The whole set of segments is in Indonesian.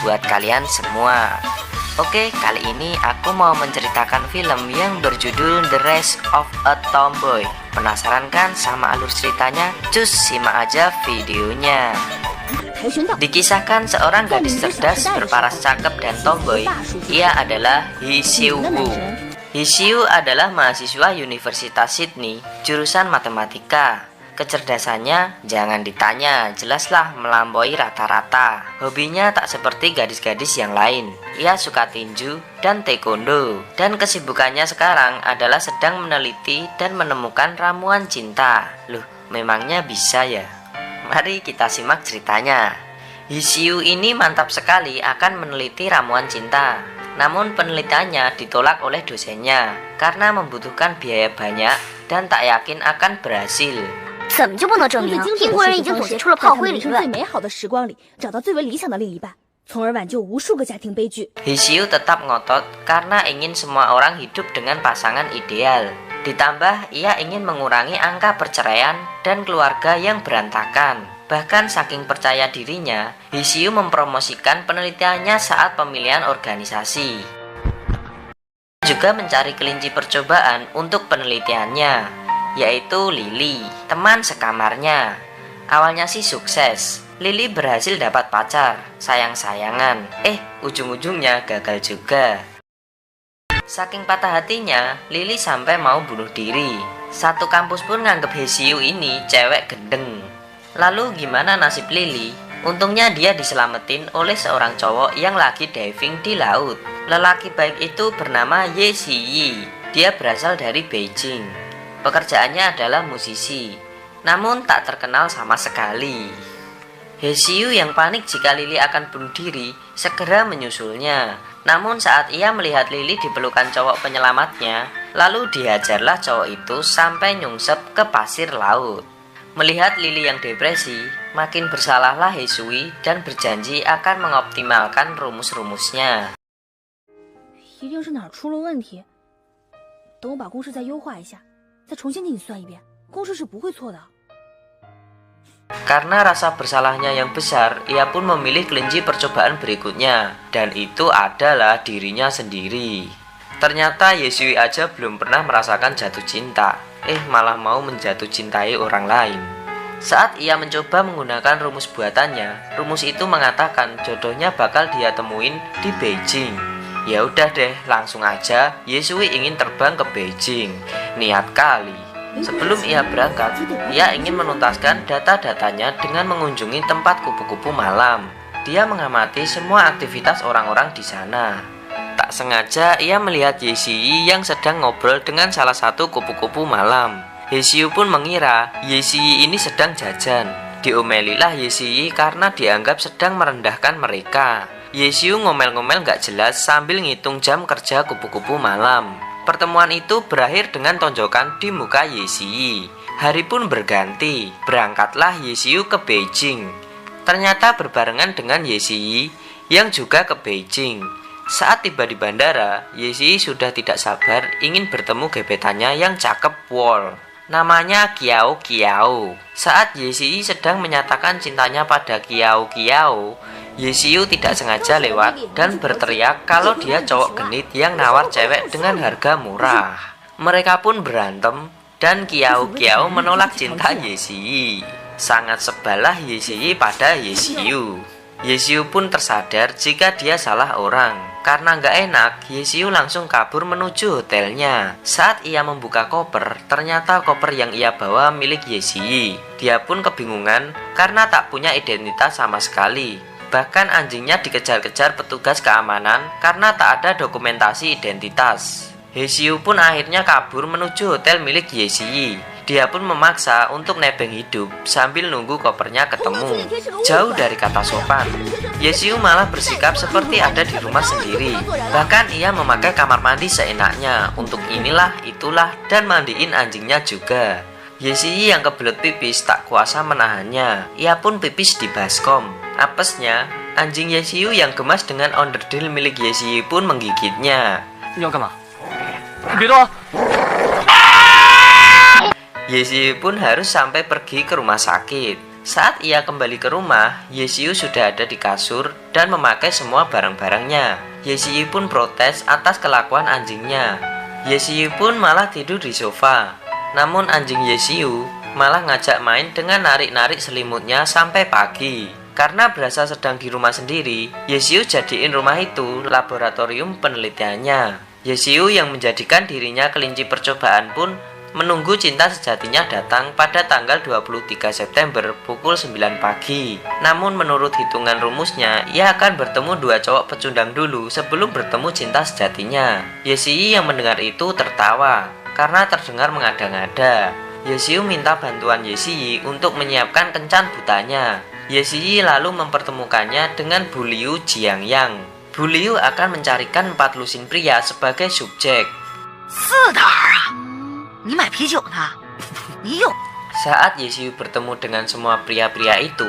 buat kalian semua. Oke, kali ini aku mau menceritakan film yang berjudul The Rise of a Tomboy. Penasaran kan sama alur ceritanya? Cus, simak aja videonya. Dikisahkan seorang gadis cerdas berparas cakep dan tomboy. Ia adalah Hee Siwoo. Hee Siwoo adalah mahasiswa Universitas Sydney, jurusan matematika. Kecerdasannya jangan ditanya, jelaslah melampaui rata-rata. Hobinya tak seperti gadis-gadis yang lain. Ia suka tinju dan taekwondo. Dan kesibukannya sekarang adalah sedang meneliti dan menemukan ramuan cinta. Loh, memangnya bisa ya? Mari kita simak ceritanya. Hee Siwoo ini mantap sekali akan meneliti ramuan cinta. Namun penelitiannya ditolak oleh dosennya karena membutuhkan biaya banyak dan tak yakin akan berhasil. 怎么就不能证明英国人已经总结出了炮灰理论？最美好的时光里找到最为理想的另一半，从而挽救无数个家庭悲剧。 Hee Siwoo tetap ngotot karena ingin semua orang hidup dengan pasangan ideal. Ditambah ia ingin mengurangi angka perceraian dan keluarga yang berantakan. Bahkan saking percaya dirinya, Hee Siwoo mempromosikan penelitiannya saat pemilihan organisasi. Juga mencari kelinci percobaan untuk penelitiannya, yaitu Lily, teman sekamarnya. Awalnya sih sukses. Lily berhasil dapat pacar, sayang-sayangan. Ujung-ujungnya gagal juga. Saking patah hatinya, Lily sampai mau bunuh diri. Satu kampus pun nganggep Hee Siwoo ini cewek gendeng. Lalu gimana nasib Lily? Untungnya dia diselamatin oleh seorang cowok yang lagi diving di laut. Lelaki baik itu bernama Ye Si-yi. Dia berasal dari Beijing. Pekerjaannya adalah musisi, namun tak terkenal sama sekali. Hee Siwoo yang panik jika Lily akan bunuh diri, segera menyusulnya. Namun saat ia melihat Lily dipelukan cowok penyelamatnya, lalu dihajarlah cowok itu sampai nyungsep ke pasir laut. Melihat Lily yang depresi, makin bersalahlah Hee Siwoo dan berjanji akan mengoptimalkan rumus-rumusnya. 一定是哪儿出了问题，等我把公式再优化一下，再重新给你算一遍，公式是不会错的。 Karena rasa bersalahnya yang besar, ia pun memilih kelinci percobaan berikutnya, dan itu adalah dirinya sendiri. Ternyata Hee Siwoo aja belum pernah merasakan jatuh cinta, malah mau menjatuh cintai orang lain. Saat ia mencoba menggunakan rumus buatannya, rumus itu mengatakan jodohnya bakal dia temuin di Beijing. Ya udah deh, langsung aja Hee Siwoo ingin terbang ke Beijing. Niat kali. Sebelum ia berangkat, ia ingin menuntaskan data-datanya dengan mengunjungi tempat kupu-kupu malam. Dia mengamati semua aktivitas orang-orang di sana. Tak sengaja ia melihat Ye Si-yi yang sedang ngobrol dengan salah satu kupu-kupu malam. Hee Siwoo pun mengira Ye Si-yi ini sedang jajan. Diomelilah Ye Si-yi karena dianggap sedang merendahkan mereka. Hee Siwoo ngomel-ngomel gak jelas sambil ngitung jam kerja kupu-kupu malam. Pertemuan itu berakhir dengan tonjokan di muka Ye Si-yi. Hari pun berganti, berangkatlah Hee Siwoo ke Beijing. Ternyata berbarengan dengan Ye Si-yi yang juga ke Beijing. Saat tiba di bandara, Ye Si-yi sudah tidak sabar ingin bertemu gebetannya yang cakep Wol. Namanya Kiao Kiao. Saat Ye Si-yi sedang menyatakan cintanya pada Kiao Kiao, Hee Siwoo tidak sengaja lewat dan berteriak kalau dia cowok genit yang nawar cewek dengan harga murah. Mereka pun berantem dan Kiao Kiao menolak cinta Ye Si-yi. Sangat sebalah Ye Si-yi pada Hee Siwoo. Hee Siwoo pun tersadar jika dia salah orang. Karena nggak enak, Hee Siwoo langsung kabur menuju hotelnya. Saat ia membuka koper, ternyata koper yang ia bawa milik Ye Si-yi. Dia pun kebingungan karena tak punya identitas sama sekali. Bahkan anjingnya dikejar-kejar petugas keamanan karena tak ada dokumentasi identitas. Hee Siwoo pun akhirnya kabur menuju hotel milik Ye Si-yi. Dia pun memaksa untuk nebeng hidup sambil nunggu kopernya ketemu. Jauh dari kata sopan, Hee Siwoo malah bersikap seperti ada di rumah sendiri. Bahkan ia memakai kamar mandi seenaknya untuk inilah itulah dan mandiin anjingnya juga. Ye Si-yi yang kebelet pipis tak kuasa menahannya. Ia pun pipis di baskom. Apesnya, anjing Ye Si-yi yang gemas dengan onderdil milik Ye Si-yi pun menggigitnya. Ye Si-yi pun harus sampai pergi ke rumah sakit. Saat ia kembali ke rumah, Yesiu sudah ada di kasur dan memakai semua barang-barangnya. Yesiu pun protes atas kelakuan anjingnya. Yesiu pun malah tidur di sofa. Namun anjing Yesiu malah ngajak main dengan narik-narik selimutnya sampai pagi. Karena berasa sedang di rumah sendiri, Yesiu jadiin rumah itu laboratorium penelitiannya. Yesiu yang menjadikan dirinya kelinci percobaan pun menunggu cinta sejatinya datang pada tanggal 23 September pukul 9 pagi. Namun menurut hitungan rumusnya, ia akan bertemu 2 cowok pecundang dulu sebelum bertemu cinta sejatinya. Yesiu yang mendengar itu tertawa karena terdengar mengada-ngada. Yesiu minta bantuan Yesiu untuk menyiapkan kencan butanya. Yesiu lalu mempertemukannya dengan Bu Liu Jiangyang. Bu Liu akan mencarikan 4 lusin pria sebagai subjek. 4袋啊！你买啤酒呢？你有？ Saat Yesiu bertemu dengan semua pria-pria itu,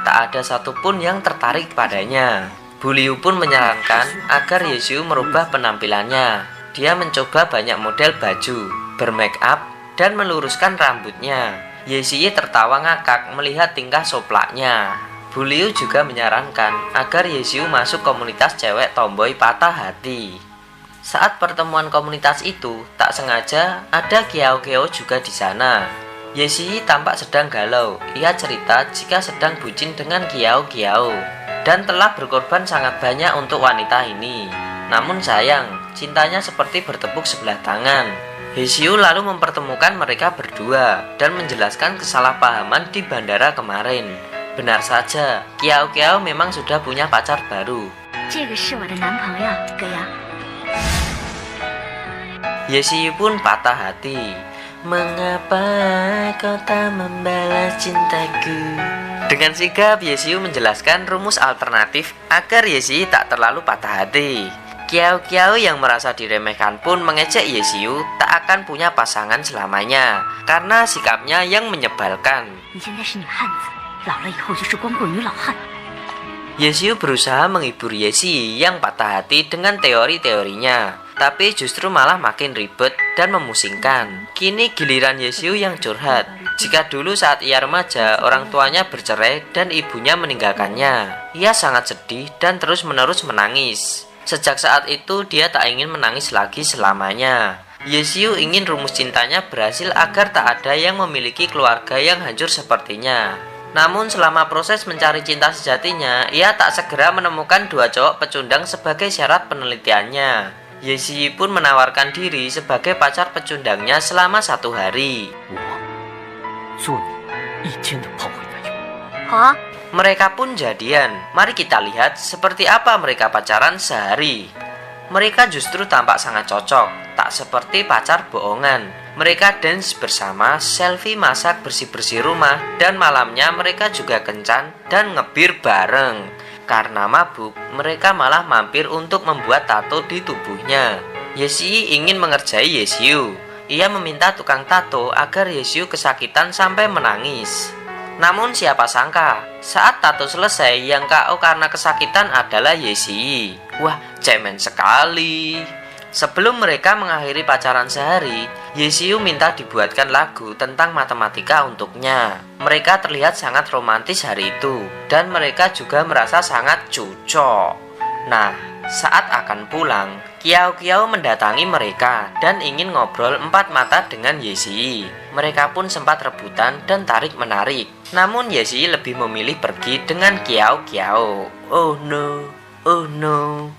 tak ada satupun yang tertarik padanya. Bu Liu pun menyarankan agar Yesiu merubah penampilannya. Dia mencoba banyak model baju, bermake up, dan meluruskan rambutnya. Yesiu tertawa ngakak melihat tingkah soplaknya. Bu Liu juga menyarankan agar Yesiu masuk komunitas cewek tomboy patah hati. Saat pertemuan komunitas itu, tak sengaja ada Kiao Keo juga di sana. Yesiu tampak sedang galau. Ia cerita jika sedang bucin dengan Kiao Kiao dan telah berkorban sangat banyak untuk wanita ini. Namun sayang, cintanya seperti bertepuk sebelah tangan. Yesiu lalu mempertemukan mereka berdua dan menjelaskan kesalahpahaman di bandara kemarin. Benar saja, Kiao Kiao memang sudah punya pacar baru. 这个是我的男朋友，哥呀。 Yesiu pun patah hati. Mengapa kau tak membalas cintaku? Dengan sigap Yesiu menjelaskan rumus alternatif agar Yesiu tak terlalu patah hati. Kiao Kiao yang merasa diremehkan pun mengejek Yesiu tak akan punya pasangan selamanya karena sikapnya yang menyebalkan. 你现在是女汉子，老了以后就是光棍女老汉。 Yesiu berusaha menghibur Yesiu yang patah hati dengan teori-teorinya, tapi justru malah makin ribet dan memusingkan. Kini giliran Yesiu yang curhat. Jika dulu saat ia remaja, orang tuanya bercerai dan ibunya meninggalkannya, ia sangat sedih dan terus-menerus menangis. Sejak saat itu, dia tak ingin menangis lagi selamanya. Yesiu ingin rumus cintanya berhasil agar tak ada yang memiliki keluarga yang hancur sepertinya. Namun selama proses mencari cinta sejatinya, ia tak segera menemukan 2 cowok pecundang sebagai syarat penelitiannya. Yesiu pun menawarkan diri sebagai pacar pecundangnya selama 1 hari. 做你1天的炮灰男友。 好啊， Mereka pun jadian. Mari kita lihat seperti apa mereka pacaran sehari. Mereka justru tampak sangat cocok, tak seperti pacar bohongan. Mereka dance bersama, selfie, masak, bersih-bersih rumah, dan malamnya mereka juga kencan dan ngebir bareng. Karena mabuk, mereka malah mampir untuk membuat tato di tubuhnya. Yesiu ingin mengerjai Yesiu. Ia meminta tukang tato agar Yesiu kesakitan sampai menangis. Namun siapa sangka, saat tato selesai yang KO karena kesakitan adalah Yesiu. Wah, cemen sekali. Sebelum mereka mengakhiri pacaran sehari, Yesiu minta dibuatkan lagu tentang matematika untuknya. Mereka terlihat sangat romantis hari itu, dan mereka juga merasa sangat cocok. Nah, saat akan pulang, Kiao Kiao mendatangi mereka dan ingin ngobrol 4 mata dengan Yesiu. Mereka pun sempat rebutan dan tarik-menarik. Namun Yesiu lebih memilih pergi dengan Kiao Kiao. Oh no, oh no.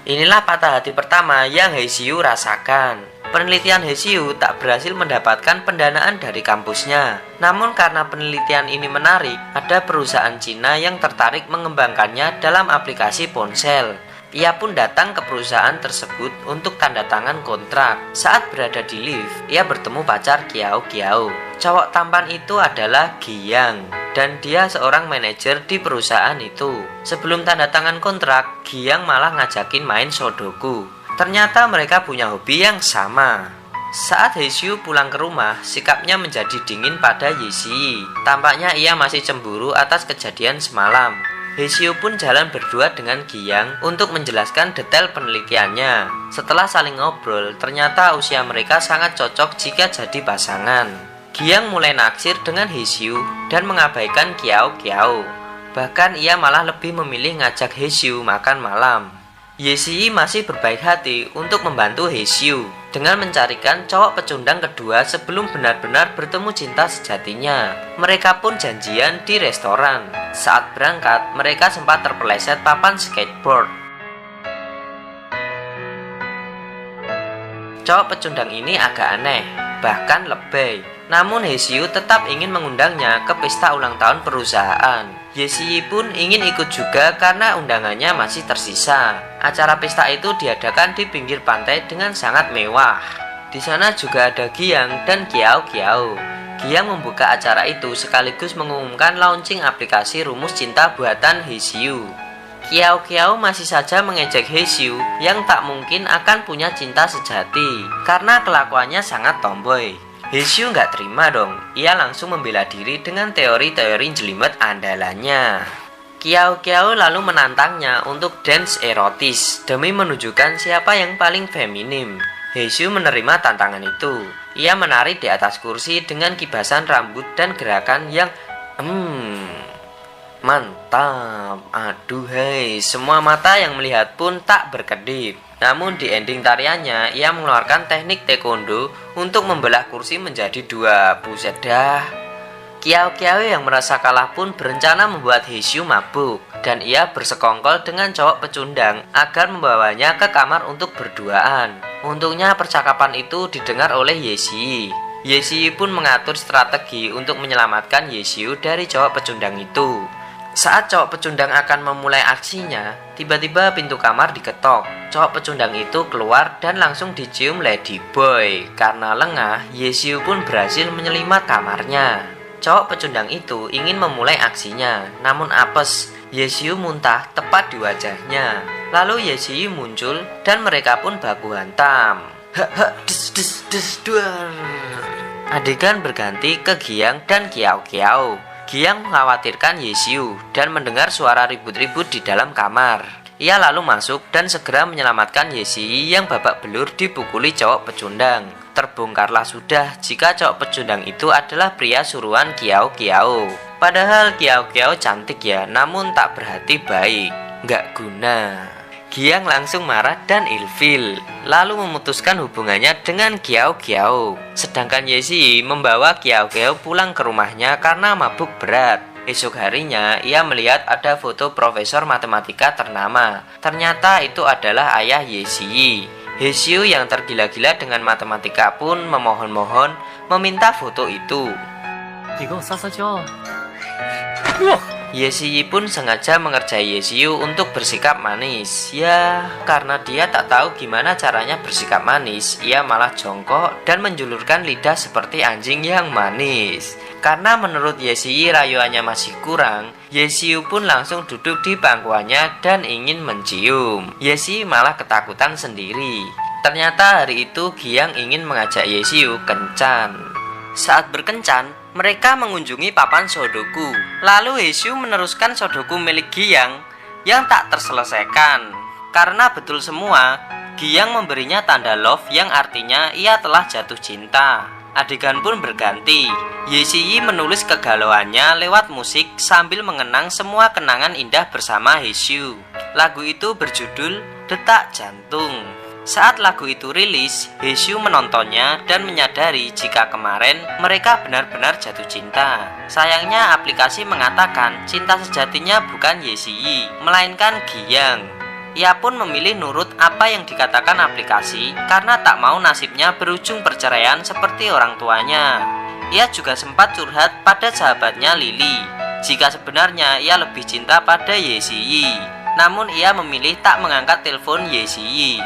Inilah patah hati pertama yang Yesiu rasakan. Penelitian Yesiu tak berhasil mendapatkan pendanaan dari kampusnya. Namun karena penelitian ini menarik, ada perusahaan Cina yang tertarik mengembangkannya dalam aplikasi ponsel. Ia pun datang ke perusahaan tersebut untuk tanda tangan kontrak. Saat berada di lift, ia bertemu pacar Kiao Kiao. Cowok tampan itu adalah Giang, dan dia seorang manajer di perusahaan itu. Sebelum tanda tangan kontrak, Giang malah ngajakin main Sudoku. Ternyata mereka punya hobi yang sama. Saat Yesiu pulang ke rumah, sikapnya menjadi dingin pada Yesiu. Tampaknya ia masih cemburu atas kejadian semalam. Yesiu pun jalan berdua dengan Giang untuk menjelaskan detail penelitiannya. Setelah saling ngobrol, ternyata usia mereka sangat cocok jika jadi pasangan. Giang mulai naksir dengan Hesiu dan mengabaikan Kiao Kiao. Bahkan ia malah lebih memilih ngajak Hesiu makan malam. Yexi masih berbaik hati untuk membantu Hesiu dengan mencarikan cowok pecundang kedua sebelum benar-benar bertemu cinta sejatinya. Mereka pun janjian di restoran. Saat berangkat, mereka sempat terpeleset papan skateboard. Cowok pecundang ini agak aneh, bahkan lebay. Namun Hesiu tetap ingin mengundangnya ke pesta ulang tahun perusahaan. Yexi pun ingin ikut juga karena undangannya masih tersisa. Acara pesta itu diadakan di pinggir pantai dengan sangat mewah. Di sana juga ada Giang dan Kiao Kiao. Giang membuka acara itu sekaligus mengumumkan launching aplikasi rumus cinta buatan Hesiu. Kiao Kiao masih saja mengejek Hesiu yang tak mungkin akan punya cinta sejati karena kelakuannya sangat tomboy. Hesiu nggak terima dong, ia langsung membela diri dengan teori-teori jelimet andalannya. Kiao Kiao lalu menantangnya untuk dance erotis demi menunjukkan siapa yang paling feminim. Hesiu menerima tantangan itu. Ia menari di atas kursi dengan kibasan rambut dan gerakan yang mantap. Aduhai, semua mata yang melihat pun tak berkedip. Namun di ending tariannya, ia mengeluarkan teknik taekwondo untuk membelah kursi menjadi dua. Buset dah. Kiao Kiao yang merasa kalah pun berencana membuat Hesiu mabuk. Dan ia bersekongkol dengan cowok pecundang agar membawanya ke kamar untuk berduaan. Untungnya percakapan itu didengar oleh Yexi. Yexi pun mengatur strategi untuk menyelamatkan Hesiu dari cowok pecundang itu. Saat cowok pecundang akan memulai aksinya, tiba-tiba pintu kamar diketok. Cowok pecundang itu keluar dan langsung dicium Ladyboy. Karena lengah, Hesiu pun berhasil menyelimat kamarnya. Cowok pecundang itu ingin memulai aksinya, namun apes. Hesiu muntah tepat di wajahnya. Lalu Yexi muncul dan mereka pun baku hantam. Adegan berganti ke Giang dan Kiao Kiao. Giang mengkhawatirkan Hesiu dan mendengar suara ribut-ribut di dalam kamar. Ia lalu masuk dan segera menyelamatkan Yexi yang babak belur dipukuli cowok pecundang. Terbongkarlah sudah jika cowok pecundang itu adalah pria suruhan Kiao Kiao. Padahal Kiao Kiao cantik ya, namun tak berhati baik. Nggak guna. Giang langsung marah dan ilfil, lalu memutuskan hubungannya dengan Kiao Kiao. Sedangkan Yexi membawa Kiao Kiao pulang ke rumahnya karena mabuk berat. Esok harinya, ia melihat ada foto profesor matematika ternama. Ternyata itu adalah ayah Yexi. Hesiu yang tergila-gila dengan matematika pun memohon-mohon meminta foto itu. 你给我撒撒娇啊！ Yexi pun sengaja mengerjai Hesiu untuk bersikap manis. Ya, karena dia tak tahu gimana caranya bersikap manis, ia malah jongkok dan menjulurkan lidah seperti anjing yang manis. Karena menurut Yexi rayuannya masih kurang, Hesiu pun langsung duduk di pangkuannya dan ingin mencium. Yexi malah ketakutan sendiri. Ternyata hari itu Giang ingin mengajak Hesiu kencan. Saat berkencan, mereka mengunjungi papan Sudoku. Lalu Hesiu meneruskan Sudoku milik Giang yang tak terselesaikan. Karena betul semua, Giang memberinya tanda love yang artinya ia telah jatuh cinta. Adegan pun berganti. Yexi menulis kegalauannya lewat musik sambil mengenang semua kenangan indah bersama Hesiu. Lagu itu berjudul Detak Jantung. Saat lagu itu rilis, Hesiu menontonnya dan menyadari jika kemarin mereka benar-benar jatuh cinta. Sayangnya aplikasi mengatakan cinta sejatinya bukan Yexi, melainkan Giang. Ia pun memilih nurut apa yang dikatakan aplikasi karena tak mau nasibnya berujung perceraian seperti orang tuanya. Ia juga sempat curhat pada sahabatnya Lily jika sebenarnya ia lebih cinta pada Yexi. Namun ia memilih tak mengangkat telepon Yexi.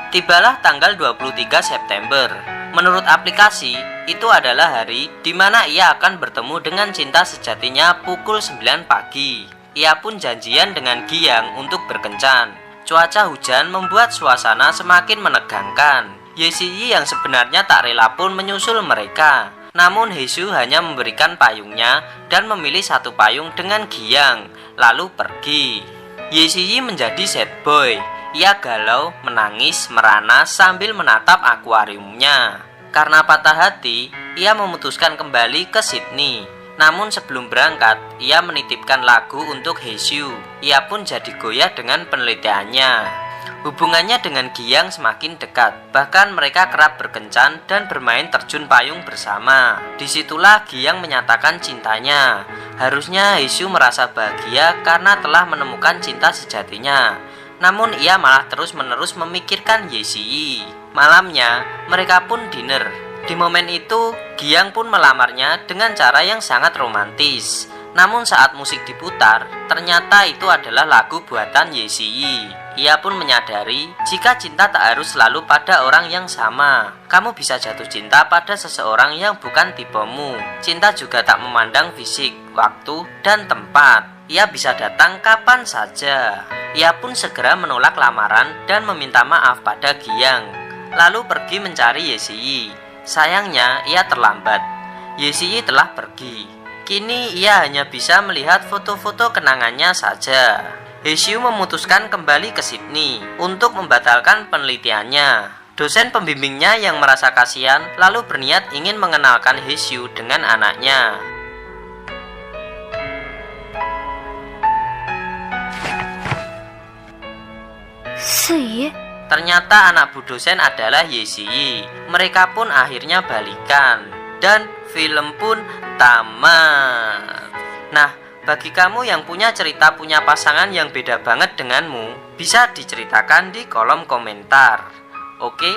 Tibalah tanggal 23 September. Menurut aplikasi, itu adalah hari di mana ia akan bertemu dengan cinta sejatinya pukul 9 pagi. Ia pun janjian dengan Giang untuk berkencan. Cuaca hujan membuat suasana semakin menegangkan. Yexi yang sebenarnya tak rela pun menyusul mereka. Namun Hesiu hanya memberikan payungnya dan memilih satu payung dengan Giang, lalu pergi. Yexi menjadi sad boy. Ia galau, menangis, merana sambil menatap akuariumnya. Karena patah hati, ia memutuskan kembali ke Sydney. Namun sebelum berangkat, ia menitipkan lagu untuk Haesyu. Ia pun jadi goyah dengan penelitiannya. Hubungannya dengan Giyang semakin dekat, bahkan mereka kerap berkencan dan bermain terjun payung bersama. Disitulah Giyang menyatakan cintanya. Harusnya Haesyu merasa bahagia karena telah menemukan cinta sejatinya. Namun ia malah terus-menerus memikirkan Yesiyi. Malamnya, mereka pun dinner. Di momen itu, Giyang pun melamarnya dengan cara yang sangat romantis. Namun saat musik diputar, ternyata itu adalah lagu buatan Yesiyi. Ia pun menyadari jika cinta tak harus selalu pada orang yang sama. Kamu bisa jatuh cinta pada seseorang yang bukan tipemu. Cinta juga tak memandang fisik, waktu, dan tempat. Ia bisa datang kapan saja. Ia pun segera menolak lamaran dan meminta maaf pada Giyang, lalu pergi mencari Yesiyi. Sayangnya ia terlambat. Yesiyi telah pergi. Kini ia hanya bisa melihat foto-foto kenangannya saja. Haesyu memutuskan kembali ke Sydney untuk membatalkan penelitiannya. Dosen pembimbingnya yang merasa kasihan lalu berniat ingin mengenalkan Haesyu dengan anaknya. Siyi, Ternyata anak bu dosen adalah Yesiyi. Mereka pun akhirnya balikan dan film pun tamat. Nah, bagi kamu yang punya cerita punya pasangan yang beda banget denganmu, bisa diceritakan di kolom komentar. Oke,